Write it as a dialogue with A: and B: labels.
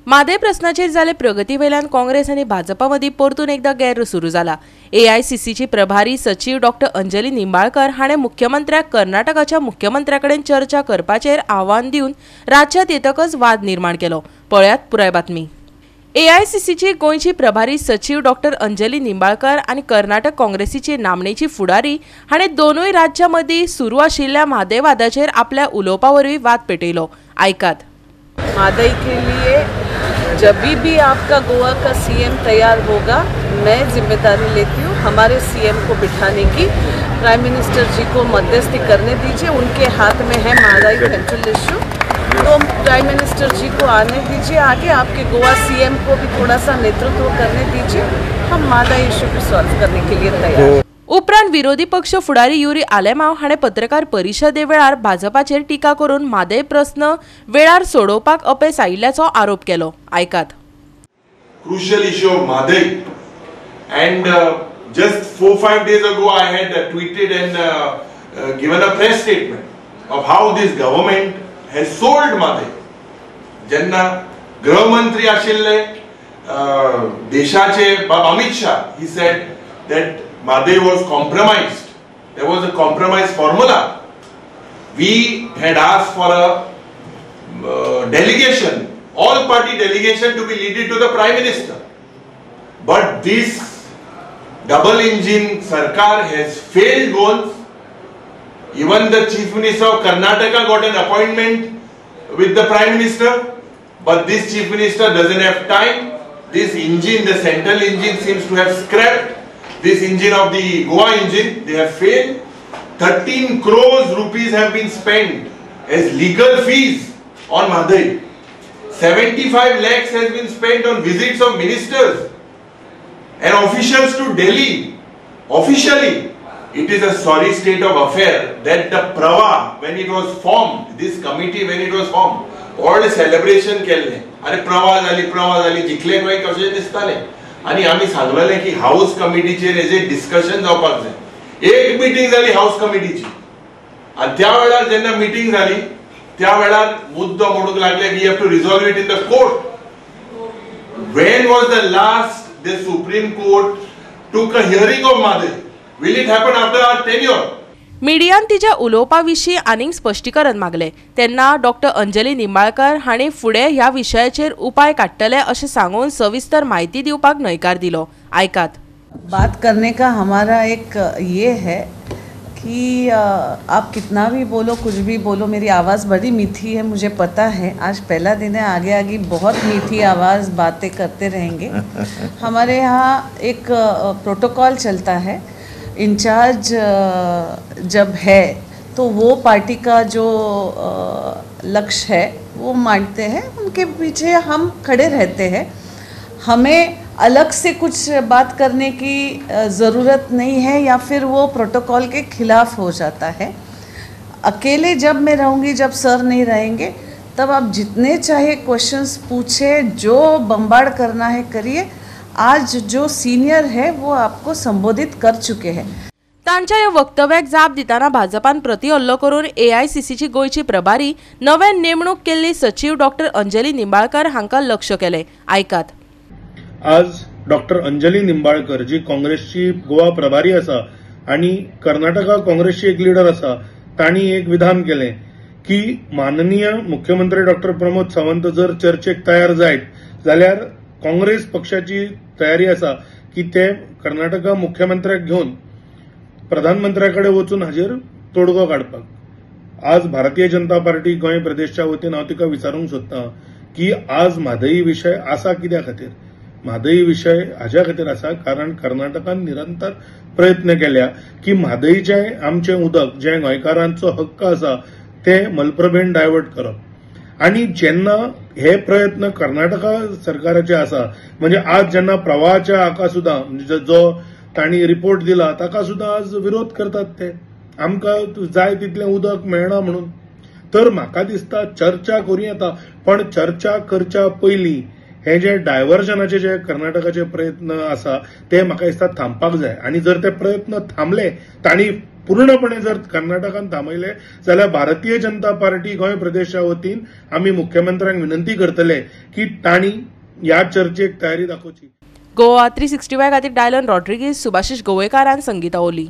A: मादे प्रश्नाचेर जाले प्रगती वेल्यान काँग्रेस आनी भाजपा मदीं परतून एकदा गैर सुरू जाला। एआयसीसीची प्रभारी सचिव डॉक्टर अंजली निंबाळकर हाणें मुख्यमंत्र्याक कर्नाटकाच्या मुख्यमंत्र्याकडेन चर्चा करपाचेर आव्हान दिवन राज्यांत येतकच वाद निर्माण केलो। पळयात पुराय बातमी। एआयसीसीची गोंयची प्रभारी सचिव डॉक्टर अंजली निंबाळकर आनी कर्नाटक काँग्रेसीचे नामनेची फुडारी हाणें दोनूय राज्यां मदीं सुरू आशिल्ल्या मादे वादाचेर आपल्या उलोवपावरवीं वाद पेटयलो। आयकात।
B: मादई के लिए जब भी आपका गोवा का सीएम तैयार होगा, मैं जिम्मेदारी लेती हूँ हमारे सीएम को बिठाने की। प्राइम मिनिस्टर जी को मध्यस्थी करने दीजिए, उनके हाथ में है मादई सेंट्रल इशू, तो प्राइम मिनिस्टर जी को आने दीजिए आगे। आपके गोवा सीएम को भी थोड़ा सा नेतृत्व करने दीजिए, हम मादई इशू को सॉल्व करने के लिए तैयार हैं।
A: उपरांत विरोधी पक्ष फुडारी युरी आलेमाव हाणें पत्रकार परिशदे वेळार भाजपाचेर टिका करून मादय प्रश्न वेळार सोडोवपाक अपेस आयिल्ल्याचो आरोप केलो। आयकात।
C: Crucial issue of Madai, and just 4-5 days ago I had tweeted and given a press statement of how this government has sold Madai. Jenna गृहमंत्री आशिल्ले देशाचे Amit Shah, he said that Madai was compromised. There was a compromise formula. We had asked for a delegation, all-party delegation to be leaded to the Prime Minister. But this double-engine Sarkar has failed once. Even the Chief Minister of Karnataka got an appointment with the Prime Minister, but this Chief Minister doesn't have time. This engine, the central engine, seems to have scrapped. This engine of the Goa engine, they have failed. 13 crores rupees have been spent as legal fees on Madai. 75 lakhs has been spent on visits of ministers and officials to Delhi. Officially, it is a sorry state of affair that the Prava, when it was formed, this committee when it was formed, all celebration केले. अरे प्रवा जाली जिखले काय कशे दिसताले. आणि आम्ही सांगलेले की हाऊस कमिटीचेर हेजे डिस्कशन जावपाक जाय। एक मीटिंग जाली हाऊस कमिटीची आणि त्या वेळार जेन्ना मीटिंग जाली त्या वेळार मुद्दो म्हणूक लागले we have to resolve it in the court. When was the last the supreme court took a hearing of Mhadei? Will it happen after our tenure?
A: मिडियान तिच्या उलोवपाविशीं आनीक स्पश्टीकरण मागले तेन्ना डॉक्टर अंजली निंबाळकर हांणी फुडें ह्या विशयाचेर उपाय काडटले अशें सांगून सविस्तर म्हायती दिवपाक न्हयकार दिलो। आयकात।
B: बात करने का हमारा एक ये है कि आप कितना भी बोलो, कुछ भी बोलो, मेरी आवाज़ बड़ी मीठी है, मुझे पता है। आज पहला दिन है, आगे आगे बहुत मीठी आवाज़ बातें करते रहेंगे। हमारे यहाँ एक प्रोटोकॉल चलता है, इंचार्ज जब है तो वो पार्टी का जो लक्ष्य है वो मानते हैं, उनके पीछे हम खड़े रहते हैं। हमें अलग से कुछ बात करने की ज़रूरत नहीं है या फिर वो प्रोटोकॉल के खिलाफ हो जाता है। अकेले जब मैं रहूँगी, जब सर नहीं रहेंगे, तब आप जितने चाहे क्वेश्चंस पूछे, जो बम्बार्ड करना है करिए। आज जो सीनियर है वो आपको संबोधित कर चुके हैं।
A: तांच्या ह्या वक्तव्याक जाप दिताना भाजपान प्रतिहल्लो करून एआयसीसीची गोंयची प्रभारी नव्यान नेमणूक केल्ली सचिव डॉक्टर अंजली निंबाळकर हांकां लक्ष केले। आयकात।
D: आज डॉक्टर अंजली निंबाळकर जी काँग्रेसची गोवा प्रभारी आसा आणि कर्नाटका काँग्रेसची एक लीडर आसा, तांणी एक विधान केले की माननीय मुख्यमंत्री डॉक्टर प्रमोद सावंत जर चर्चेक तयार जायत जाल्यार काँग्रेस पक्षाची तयारी आसा की ते कर्नाटका मुख्यमंत्र्याक घेवन प्रधानमंत्र्याकडे वचून हाजेर तोडगो काडपाक। आज भारतीय जनता पार्टी गोंय प्रदेशच्या वतीन हांव तिका विचारूंक सोदतां की आज म्हादई विशय आसा कित्या खातीर? म्हादई विशय हाज्या खातीर आसा कारण कर्नाटकान निरंतर प्रयत्न केल्या की म्हादईचें आमचें उदक जें गोंयकारांचो हक्क आसा ते मलप्रभेन डायवर्ट करप। आणि जेन्ना हे प्रयत्न कर्नाटका सरकाराचे आसा, म्हणजे आज जेन्ना प्रवाहाच्या हाका सुद्दां म्हणजे जो तांणी रिपोर्ट दिला ताका सुद्दां आज विरोध करतात ते, आमकां जाय तितलें उदक मेळना म्हणून। तर म्हाका दिसता चर्चा करूं येता, पण चर्चा करच्या पयलीं हे जे डायव्हर्जनाचे जे कर्नाटकाचे प्रयत्न आसा ते म्हाका दिसता थांबपाक जाय। आणि जर ते प्रयत्न थांबले, तांणी पूर्णपणे जर कर्नाटकान थांबयले जाल्यार भारतीय जनता पार्टी गोंय प्रदेशा वतीन आमी मुख्यमंत्र्यांक विनंती करतले की तांणी ह्या चर्चेक तयारी दाखोवची.
A: गोवा 365 खातीर डायलन रॉड्रिगीज, सुभाशीश गोवेकार आनी संगीता ओली.